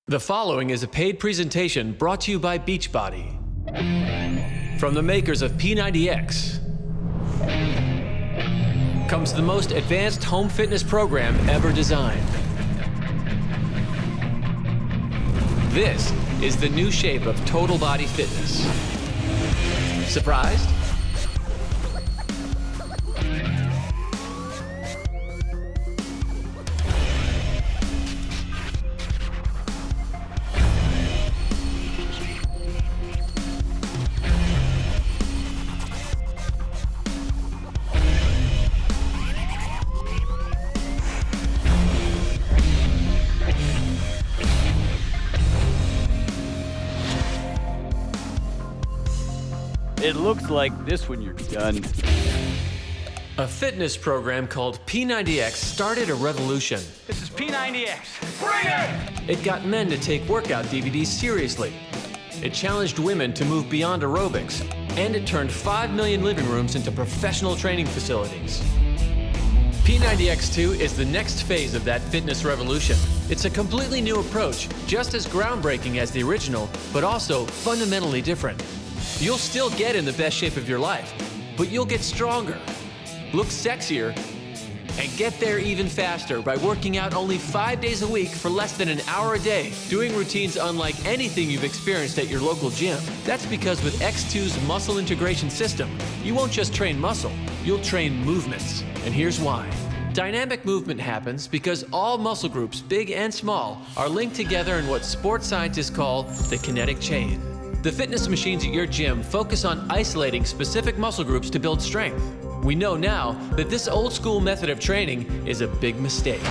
The following is a paid presentation brought to you by Beachbody. From the makers of P90X comes the most advanced home fitness program ever designed. This is the new shape of total body fitness. Surprised? It looks like this when you're done. A fitness program called P90X started a revolution. This is P90X. Bring it! It got men to take workout DVDs seriously. It challenged women to move beyond aerobics, and it turned 5 million living rooms into professional training facilities. P90X2 is the next phase of that fitness revolution. It's a completely new approach, just as groundbreaking as the original, but also fundamentally different. You'll still get in the best shape of your life, but you'll get stronger, look sexier, and get there even faster by working out only 5 days a week for less than an hour a day, doing routines unlike anything you've experienced at your local gym. That's because with X2's muscle integration system, you won't just train muscle, you'll train movements. And here's why. Dynamic movement happens because all muscle groups, big and small, are linked together in what sports scientists call the kinetic chain. The fitness machines at your gym focus on isolating specific muscle groups to build strength. We know now that this old school method of training is a big mistake.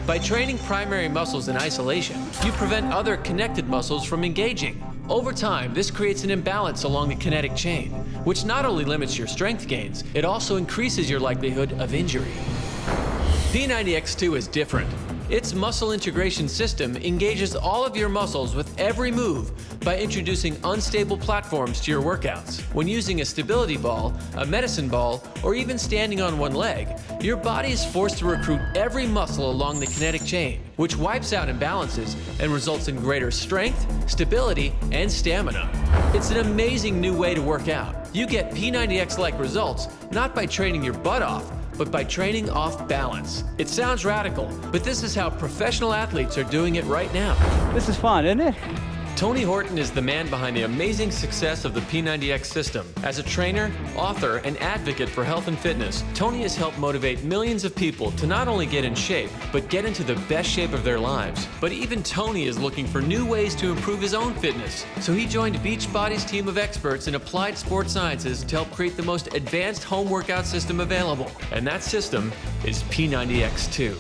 By training primary muscles in isolation, you prevent other connected muscles from engaging. Over time, this creates an imbalance along the kinetic chain, which not only limits your strength gains, it also increases your likelihood of injury. P90X2 is different. Its muscle integration system engages all of your muscles with every move by introducing unstable platforms to your workouts. When using a stability ball, a medicine ball, or even standing on one leg, your body is forced to recruit every muscle along the kinetic chain, which wipes out imbalances and results in greater strength, stability, and stamina. It's an amazing new way to work out. You get P90X-like results not by training your butt off, but by training off balance. It sounds radical, but this is how professional athletes are doing it right now. This is fun, isn't it? Tony Horton is the man behind the amazing success of the P90X system. As a trainer, author, and advocate for health and fitness, Tony has helped motivate millions of people to not only get in shape, but get into the best shape of their lives. But even Tony is looking for new ways to improve his own fitness. So he joined Beachbody's team of experts in applied sports sciences to help create the most advanced home workout system available. And that system is P90X2.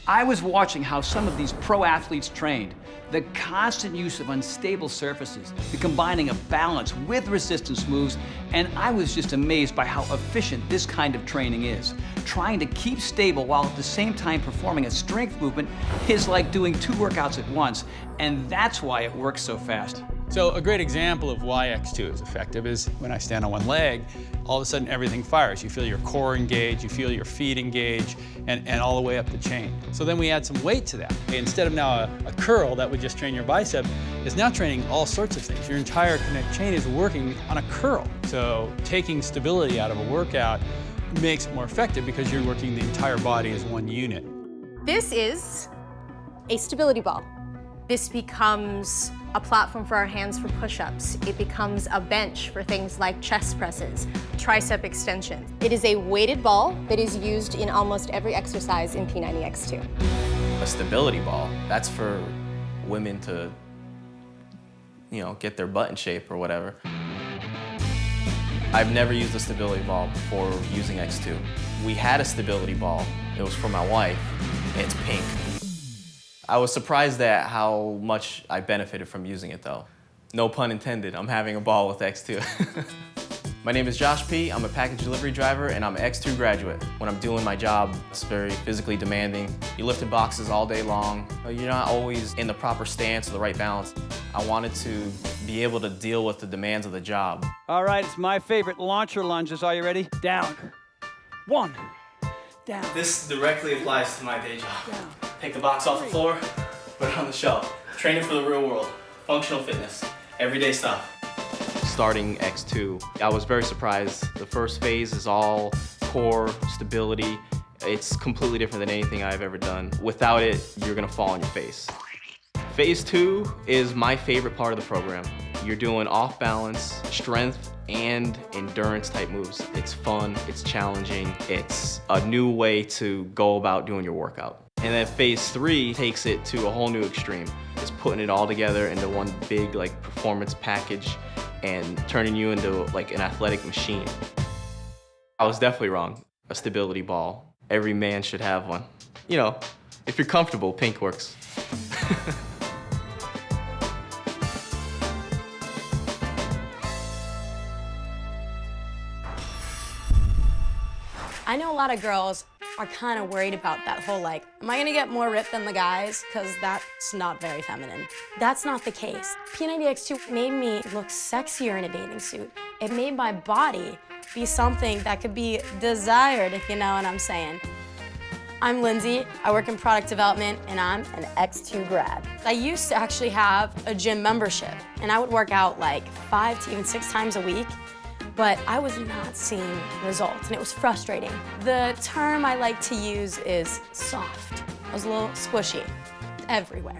I was watching how some of these pro athletes trained. The constant use of unstable surfaces, the combining of balance with resistance moves, and I was just amazed by how efficient this kind of training is. Trying to keep stable while at the same time performing a strength movement is like doing 2 workouts at once, and that's why it works so fast. So a great example of why X2 is effective is when I stand on one leg, all of a sudden everything fires. You feel your core engage, you feel your feet engage, and all the way up the chain. So then we add some weight to that. Instead of now a curl that would just train your bicep, is now training all sorts of things. Your entire kinetic chain is working on a curl. So taking stability out of a workout makes it more effective because you're working the entire body as one unit. This is a stability ball. This becomes a platform for our hands for push-ups. It becomes a bench for things like chest presses, tricep extensions. It is a weighted ball that is used in almost every exercise in P90X2. A stability ball, that's for women to, get their butt in shape or whatever. I've never used a stability ball before using X2. We had a stability ball, it was for my wife, and it's pink. I was surprised at how much I benefited from using it though. No pun intended, I'm having a ball with X2. My name is Josh P. I'm a package delivery driver and I'm an X2 graduate. When I'm doing my job, it's very physically demanding. You're lifting boxes all day long. You're not always in the proper stance or the right balance. I wanted to be able to deal with the demands of the job. All right, it's my favorite launcher lunges. Are you ready? Down. 1. Down. This directly applies to my day job. Down. Take the box off the floor, put it on the shelf. Training for the real world. Functional fitness. Everyday stuff. Starting X2, I was very surprised. The first phase is all core stability. It's completely different than anything I've ever done. Without it, you're gonna fall on your face. Phase 2 is my favorite part of the program. You're doing off balance, strength, and endurance type moves. It's fun, it's challenging, it's a new way to go about doing your workout. And then phase 3 takes it to a whole new extreme. It's putting it all together into one big performance package and turning you into an athletic machine. I was definitely wrong. A stability ball. Every man should have one. You know, if you're comfortable, pink works. I know a lot of girls are kind of worried about that whole am I gonna get more ripped than the guys? Because that's not very feminine. That's not the case. P90X2 made me look sexier in a bathing suit. It made my body be something that could be desired, if you know what I'm saying. I'm Lindsay, I work in product development, and I'm an X2 grad. I used to actually have a gym membership, and I would work out 5 to even 6 times a week, but I was not seeing results, and it was frustrating. The term I like to use is soft. I was a little squishy everywhere.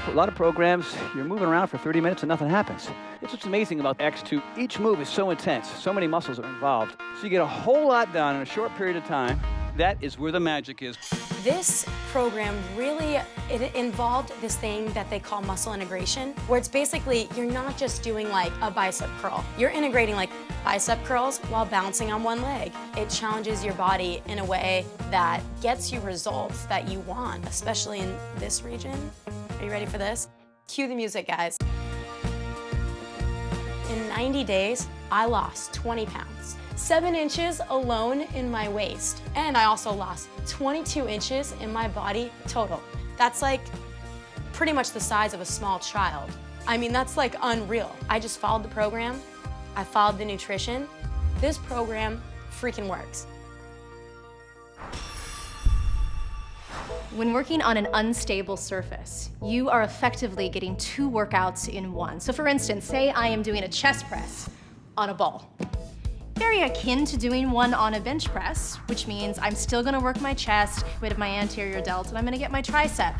A lot of programs, you're moving around for 30 minutes and nothing happens. It's what's amazing about X2. Each move is so intense, so many muscles are involved. So you get a whole lot done in a short period of time. That is where the magic is. This program really, it involved this thing that they call muscle integration, where it's basically, you're not just doing a bicep curl. You're integrating bicep curls while bouncing on one leg. It challenges your body in a way that gets you results that you want, especially in this region. Are you ready for this? Cue the music, guys. In 90 days, I lost 20 pounds. 7 inches alone in my waist. And I also lost 22 inches in my body total. That's pretty much the size of a small child. I mean, that's unreal. I just followed the program. I followed the nutrition. This program freaking works. When working on an unstable surface, you are effectively getting 2 workouts in one. So for instance, say I am doing a chest press on a ball. Very akin to doing one on a bench press, which means I'm still gonna work my chest, with my anterior delt, and I'm gonna get my tricep.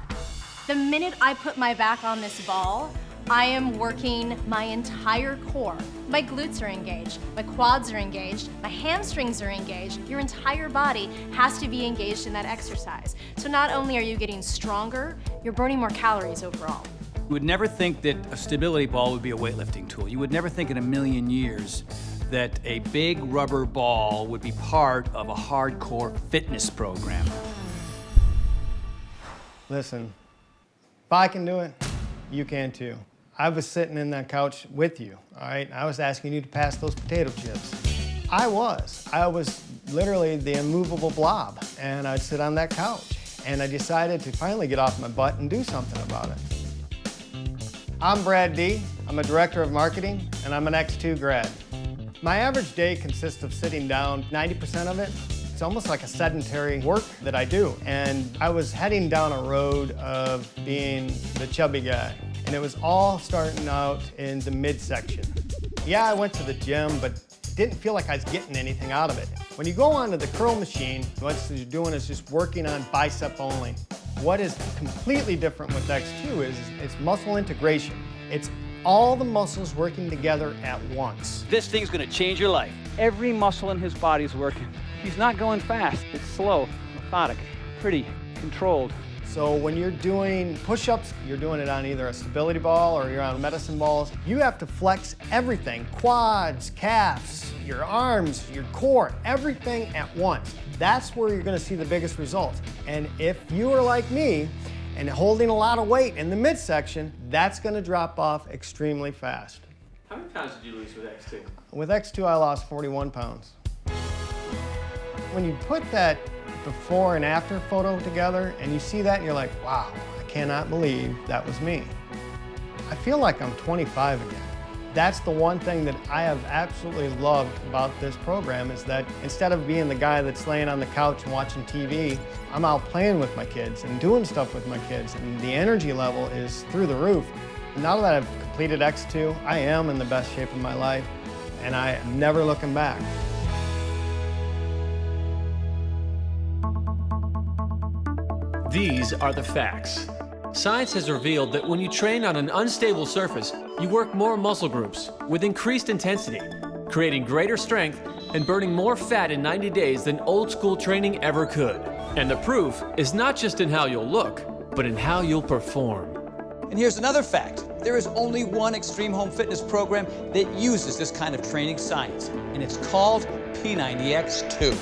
The minute I put my back on this ball, I am working my entire core. My glutes are engaged, my quads are engaged, my hamstrings are engaged. Your entire body has to be engaged in that exercise. So not only are you getting stronger, you're burning more calories overall. You would never think that a stability ball would be a weightlifting tool. You would never think in a million years that a big rubber ball would be part of a hardcore fitness program. Listen, if I can do it, you can too. I was sitting in that couch with you, all right? I was asking you to pass those potato chips. I was literally the immovable blob, and I'd sit on that couch. And I decided to finally get off my butt and do something about it. I'm Brad D. I'm a director of marketing, and I'm an X2 grad. My average day consists of sitting down 90% of it. It's almost like a sedentary work that I do. And I was heading down a road of being the chubby guy. And it was all starting out in the midsection. Yeah, I went to the gym, but didn't feel like I was getting anything out of it. When you go onto the curl machine, what you're doing is just working on bicep only. What is completely different with X2 is it's muscle integration. It's all the muscles working together at once. This thing's gonna change your life. Every muscle in his body's working. He's not going fast. It's slow, methodic, pretty, controlled. So when you're doing push-ups, you're doing it on either a stability ball or you're on medicine balls. You have to flex everything, quads, calves, your arms, your core, everything at once. That's where you're gonna see the biggest results. And if you are like me and holding a lot of weight in the midsection, that's gonna drop off extremely fast. How many pounds did you lose with X2? With X2, I lost 41 pounds. When you put that before and after photo together and you see that and you're like, wow, I cannot believe that was me. I feel like I'm 25 again. That's the one thing that I have absolutely loved about this program, is that instead of being the guy that's laying on the couch and watching TV, I'm out playing with my kids and doing stuff with my kids, and the energy level is through the roof. Now that I've completed X2, I am in the best shape of my life, and I am never looking back. These are the facts. Science has revealed that when you train on an unstable surface, you work more muscle groups with increased intensity, creating greater strength and burning more fat in 90 days than old school training ever could. And the proof is not just in how you'll look, but in how you'll perform. And here's another fact. There is only one extreme home fitness program that uses this kind of training science, and it's called P90X2.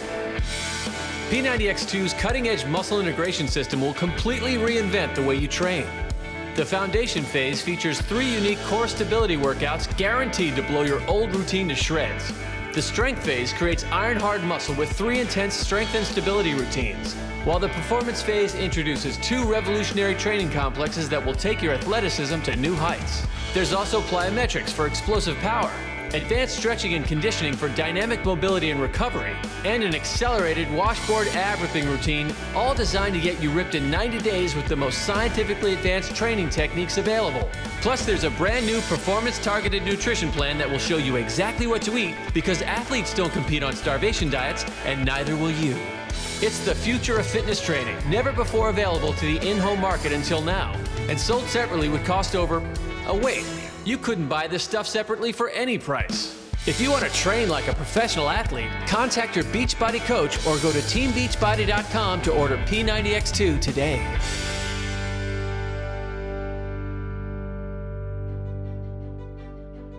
P90X2's cutting-edge muscle integration system will completely reinvent the way you train. The foundation phase features 3 unique core stability workouts guaranteed to blow your old routine to shreds. The strength phase creates iron-hard muscle with 3 intense strength and stability routines, while the performance phase introduces 2 revolutionary training complexes that will take your athleticism to new heights. There's also plyometrics for explosive power, advanced stretching and conditioning for dynamic mobility and recovery, and an accelerated washboard ab ripping routine, all designed to get you ripped in 90 days with the most scientifically advanced training techniques available. Plus, there's a brand new performance-targeted nutrition plan that will show you exactly what to eat, because athletes don't compete on starvation diets, and neither will you. It's the future of fitness training, never before available to the in-home market until now, and sold separately would cost over... Oh wait, you couldn't buy this stuff separately for any price. If you want to train like a professional athlete, contact your Beachbody coach or go to teambeachbody.com to order P90X2 today.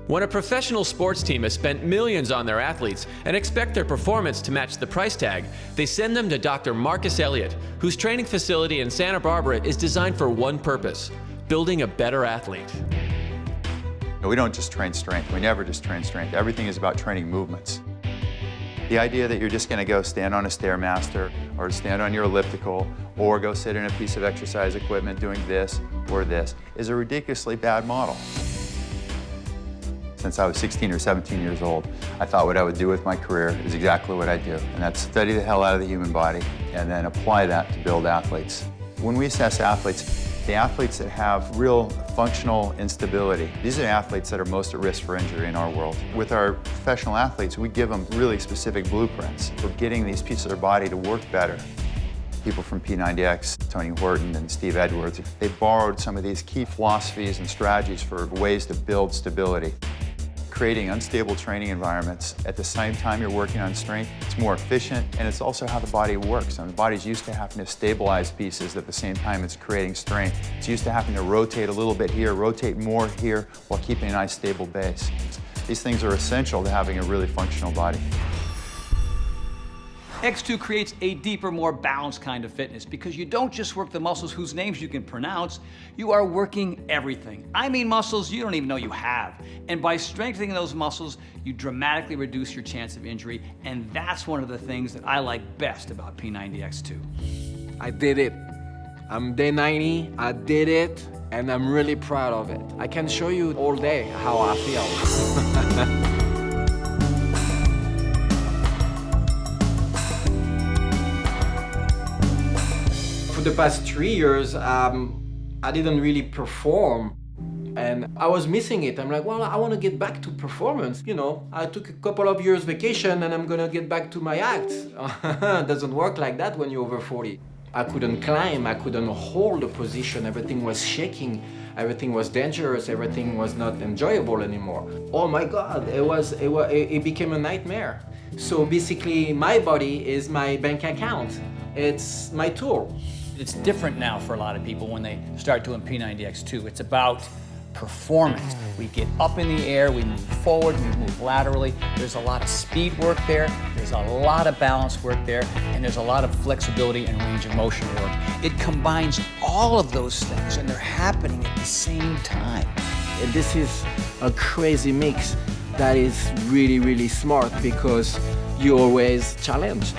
When a professional sports team has spent millions on their athletes and expect their performance to match the price tag, they send them to Dr. Marcus Elliott, whose training facility in Santa Barbara is designed for one purpose: building a better athlete. We don't just train strength. We never just train strength. Everything is about training movements. The idea that you're just going to go stand on a Stairmaster or stand on your elliptical or go sit in a piece of exercise equipment doing this or this is a ridiculously bad model. Since I was 16 or 17 years old, I thought what I would do with my career is exactly what I do, and that's study the hell out of the human body and then apply that to build athletes. When we assess athletes, the athletes that have real functional instability, these are the athletes that are most at risk for injury in our world. With our professional athletes, we give them really specific blueprints for getting these pieces of their body to work better. People from P90X, Tony Horton and Steve Edwards, they borrowed some of these key philosophies and strategies for ways to build stability. Creating unstable training environments at the same time you're working on strength, it's more efficient, and it's also how the body works. And the body's used to having to stabilize pieces at the same time it's creating strength. It's used to having to rotate a little bit here, rotate more here, while keeping a nice stable base. These things are essential to having a really functional body. X2 creates a deeper, more balanced kind of fitness because you don't just work the muscles whose names you can pronounce, you are working everything. I mean muscles you don't even know you have. And by strengthening those muscles, you dramatically reduce your chance of injury, and that's one of the things that I like best about P90X2. I did it. I'm day 90, I did it, and I'm really proud of it. I can show you all day how I feel. For the past 3 years, I didn't really perform, and I was missing it. I'm like, well, I want to get back to performance. You know, I took a couple of years vacation and I'm gonna get back to my act. Doesn't work like that when you're over 40. I couldn't climb, I couldn't hold a position, everything was shaking, everything was dangerous, everything was not enjoyable anymore. Oh my God, it became a nightmare. So basically, my body is my bank account. It's my tool. It's different now for a lot of people when they start doing P90X2. It's about performance. We get up in the air, we move forward, we move laterally. There's a lot of speed work there, there's a lot of balance work there, and there's a lot of flexibility and range of motion work. It combines all of those things, and they're happening at the same time. And this is a crazy mix that is really, really smart because you're always challenged.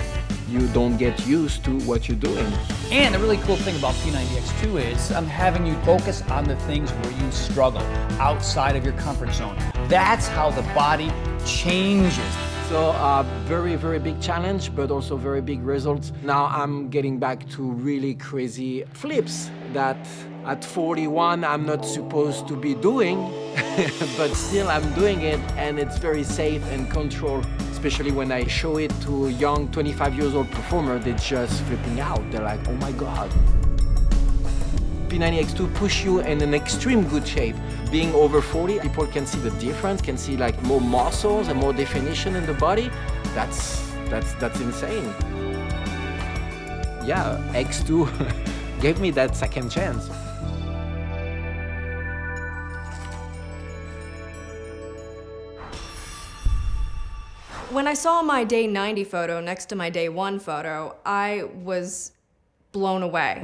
You don't get used to what you're doing. And the really cool thing about P90X2 is I'm having you focus on the things where you struggle, outside of your comfort zone. That's how the body changes. So very, very big challenge, but also very big results. Now I'm getting back to really crazy flips that at 41 I'm not supposed to be doing, but still I'm doing it, and it's very safe and controlled. Especially when I show it to a young 25 years old performer, they're just flipping out. They're like, oh my God. P90X2 push you in an extreme good shape. Being over 40, people can see the difference, can see like more muscles and more definition in the body. That's insane. Yeah, X2 gave me that second chance. When I saw my day 90 photo next to my day 1 photo, I was blown away.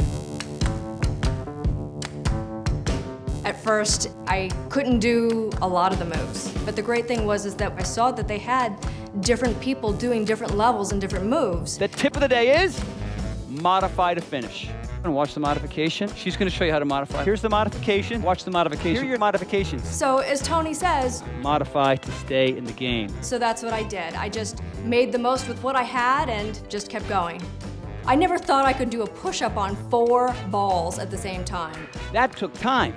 At first, I couldn't do a lot of the moves, but the great thing was that I saw that they had different people doing different levels and different moves. The tip of the day is modify to finish. And watch the modification. She's going to show you how to modify. Here's the modification. Watch the modification. Here are your modifications. So as Tony says, modify to stay in the game. so that's what I did. I just made the most with what I had and just kept going. I never thought I could do a push-up on 4 balls at the same time. That took time,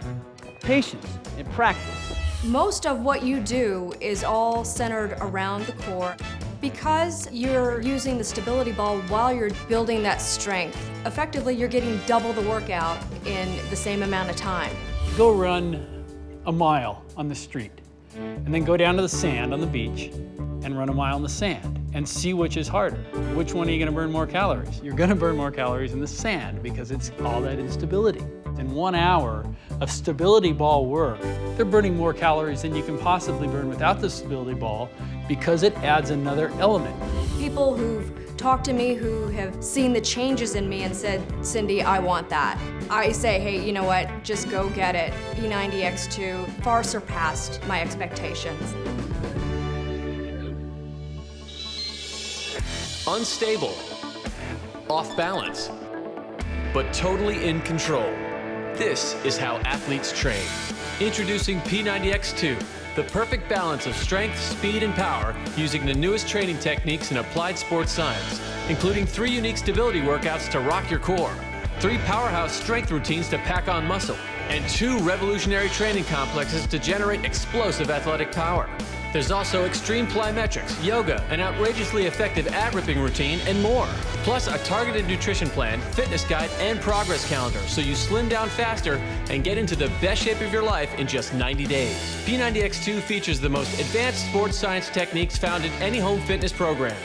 patience, and practice. Most of what you do is all centered around the core. Because you're using the stability ball while you're building that strength, effectively you're getting double the workout in the same amount of time. Go run a mile on the street, and then go down to the sand on the beach and run a mile in the sand and see which is harder. Which one are you gonna burn more calories? You're gonna burn more calories in the sand because it's all that instability. In 1 hour of stability ball work, they're burning more calories than you can possibly burn without the stability ball because it adds another element. People who've talked to me who have seen the changes in me and said, Cindy, I want that. I say, hey, you know what, just go get it. P90X2 far surpassed my expectations. Unstable, off balance, but totally in control. This is how athletes train. Introducing P90X2, the perfect balance of strength, speed, and power using the newest training techniques in applied sports science, including 3 unique stability workouts to rock your core, 3 powerhouse strength routines to pack on muscle, and 2 revolutionary training complexes to generate explosive athletic power. There's also extreme plyometrics, yoga, an outrageously effective ab ripping routine, and more. Plus a targeted nutrition plan, fitness guide, and progress calendar so you slim down faster and get into the best shape of your life in just 90 days. P90X2 features the most advanced sports science techniques found in any home fitness program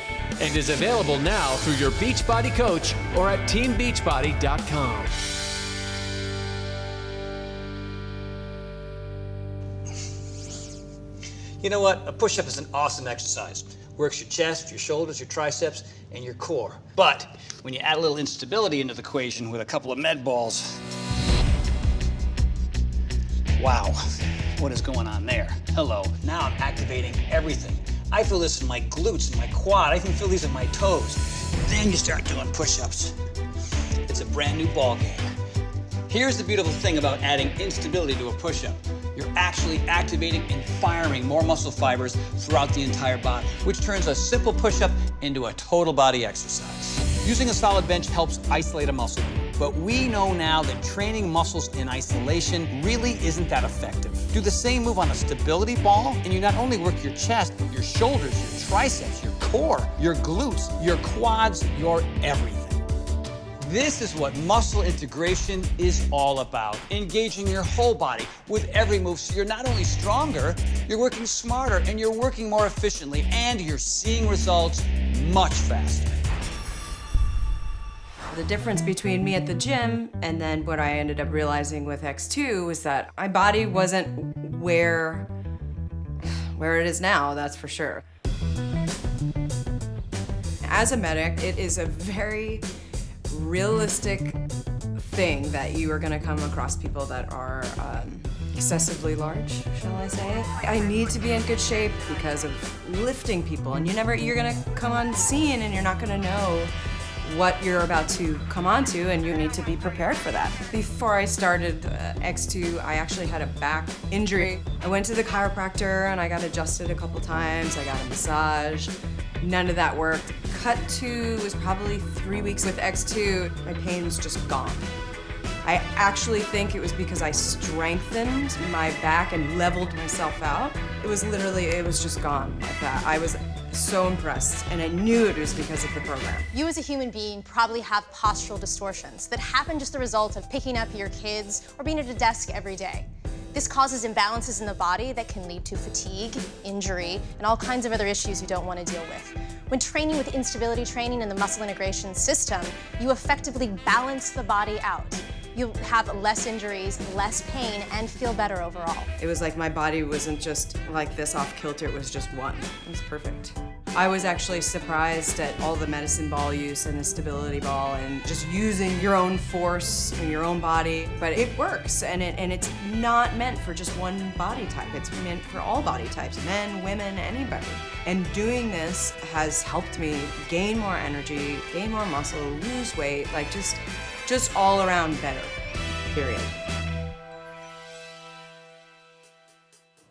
and is available now through your Beachbody coach or at teambeachbody.com. You know what? A push-up is an awesome exercise. Works your chest, your shoulders, your triceps, and your core. But when you add a little instability into the equation with a couple of med balls, wow, what is going on there? Hello, now I'm activating everything. I feel this in my glutes and my quad. I even feel these in my toes. Then you start doing push-ups. It's a brand new ball game. Here's the beautiful thing about adding instability to a push-up. You're actually activating and firing more muscle fibers throughout the entire body, which turns a simple push-up into a total body exercise. Using a solid bench helps isolate a muscle group, but we know now that training muscles in isolation really isn't that effective. Do the same move on a stability ball, and you not only work your chest, but your shoulders, your triceps, your core, your glutes, your quads, your everything. This is what muscle integration is all about. Engaging your whole body with every move so you're not only stronger, you're working smarter and you're working more efficiently and you're seeing results much faster. The difference between me at the gym and then what I ended up realizing with X2 is that my body wasn't where it is now, that's for sure. As a medic, it is a very realistic thing that you are going to come across people that are excessively large, shall I say. I need to be in good shape because of lifting people, and you're going to come on scene and you're not going to know what you're about to come onto, and you need to be prepared for that. Before I started X2, I actually had a back injury. I went to the chiropractor and I got adjusted a couple times. I got a massage. None of that worked. Cut 2 was probably 3 weeks. With X2, my pain was just gone. I actually think it was because I strengthened my back and leveled myself out. It was just gone like that. I was so impressed, and I knew it was because of the program. You as a human being probably have postural distortions that happen just the result of picking up your kids or being at a desk every day. This causes imbalances in the body that can lead to fatigue, injury, and all kinds of other issues you don't want to deal with. When training with instability training and the muscle integration system, you effectively balance the body out. You'll have less injuries, less pain, and feel better overall. It was like my body wasn't just like this off kilter, it was just one. It was perfect. I was actually surprised at all the medicine ball use and the stability ball and just using your own force in your own body. But it works, and it's not meant for just one body type. It's meant for all body types, men, women, anybody. And doing this has helped me gain more energy, gain more muscle, lose weight, like just all around better, period.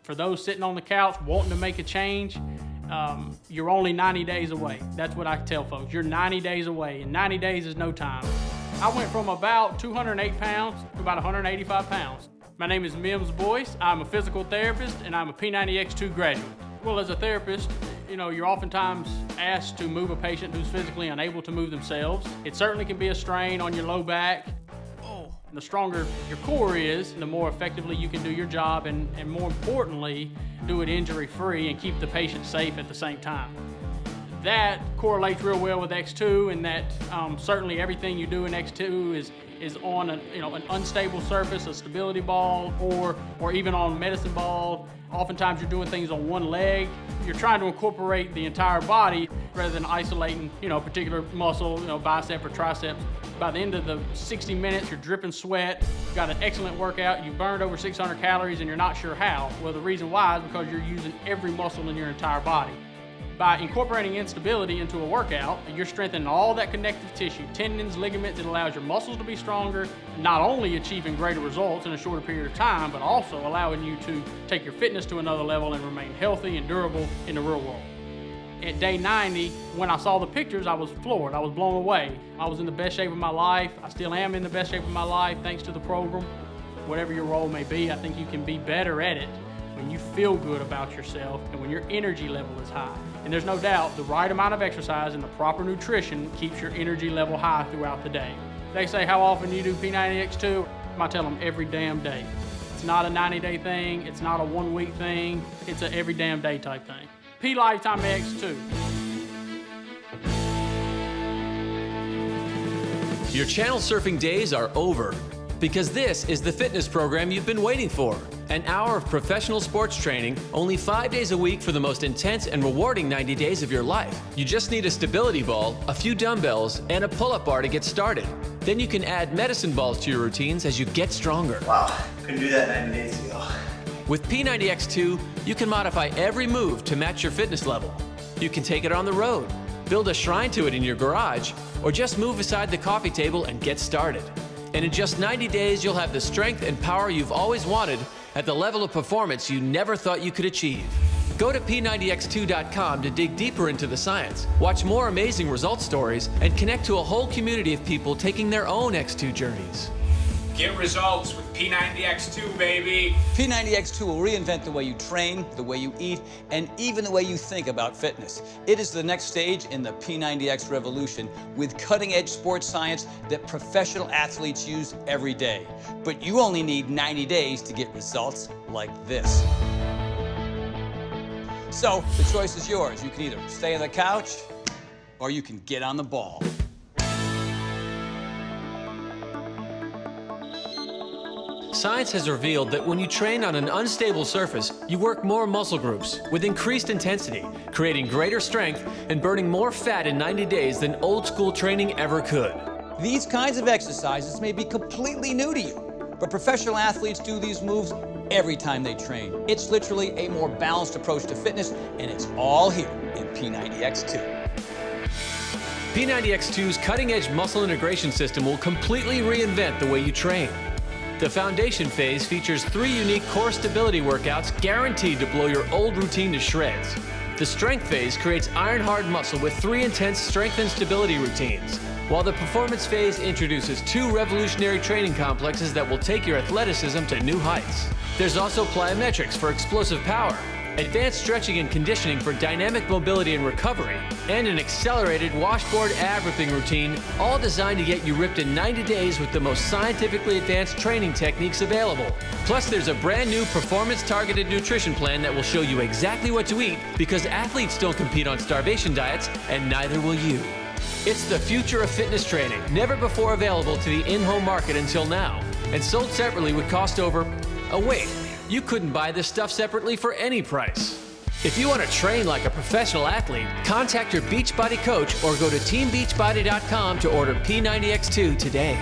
For those sitting on the couch wanting to make a change, you're only 90 days away. That's what I tell folks. You're 90 days away, and 90 days is no time. I went from about 208 pounds to about 185 pounds. My name is Mims Boyce. I'm a physical therapist, and I'm a P90X2 graduate. Well, as a therapist, you're oftentimes asked to move a patient who's physically unable to move themselves. It certainly can be a strain on your low back. And the stronger your core is, the more effectively you can do your job, and more importantly, do it injury-free and keep the patient safe at the same time. That correlates real well with X2, in that certainly everything you do in X2 is on an unstable surface, a stability ball, or even on medicine ball. Oftentimes you're doing things on one leg. You're trying to incorporate the entire body rather than isolating, a particular muscle, bicep or triceps. By the end of the 60 minutes, you're dripping sweat, you've got an excellent workout, you've burned over 600 calories and you're not sure how. Well, the reason why is because you're using every muscle in your entire body. By incorporating instability into a workout, you're strengthening all that connective tissue, tendons, ligaments. It allows your muscles to be stronger, not only achieving greater results in a shorter period of time, but also allowing you to take your fitness to another level and remain healthy and durable in the real world. At day 90, when I saw the pictures, I was floored. I was blown away. I was in the best shape of my life. I still am in the best shape of my life thanks to the program. Whatever your role may be, I think you can be better at it when you feel good about yourself and when your energy level is high. And there's no doubt the right amount of exercise and the proper nutrition keeps your energy level high throughout the day. They say, how often do you do P90X2? I tell them every damn day. It's not a 90-day thing. It's not a one-week thing. It's a every damn day type thing. P Lifetime X2. Your channel surfing days are over, because this is the fitness program you've been waiting for. An hour of professional sports training, only 5 days a week for the most intense and rewarding 90 days of your life. You just need a stability ball, a few dumbbells, and a pull-up bar to get started. Then you can add medicine balls to your routines as you get stronger. Wow, couldn't do that 90 days ago. With P90X2, you can modify every move to match your fitness level. You can take it on the road, build a shrine to it in your garage, or just move aside the coffee table and get started. And in just 90 days, you'll have the strength and power you've always wanted at the level of performance you never thought you could achieve. Go to P90X2.com to dig deeper into the science, watch more amazing result stories, and connect to a whole community of people taking their own X2 journeys. Get results with P90X2, baby. P90X2 will reinvent the way you train, the way you eat, and even the way you think about fitness. It is the next stage in the P90X revolution with cutting-edge sports science that professional athletes use every day. But you only need 90 days to get results like this. So the choice is yours. You can either stay on the couch or you can get on the ball. Science has revealed that when you train on an unstable surface, you work more muscle groups with increased intensity, creating greater strength and burning more fat in 90 days than old school training ever could. These kinds of exercises may be completely new to you, but professional athletes do these moves every time they train. It's literally a more balanced approach to fitness, and it's all here in P90X2. P90X2's cutting-edge muscle integration system will completely reinvent the way you train. The foundation phase features 3 unique core stability workouts guaranteed to blow your old routine to shreds. The strength phase creates iron-hard muscle with 3 intense strength and stability routines, while the performance phase introduces 2 revolutionary training complexes that will take your athleticism to new heights. There's also plyometrics for explosive power, advanced stretching and conditioning for dynamic mobility and recovery, and an accelerated washboard ab ripping routine, all designed to get you ripped in 90 days with the most scientifically advanced training techniques available. Plus, there's a brand new performance-targeted nutrition plan that will show you exactly what to eat, because athletes don't compete on starvation diets, and neither will you. It's the future of fitness training, never before available to the in-home market until now, and sold separately would cost over... Oh wait, you couldn't buy this stuff separately for any price. If you want to train like a professional athlete, contact your Beachbody coach or go to teambeachbody.com to order P90X2 today.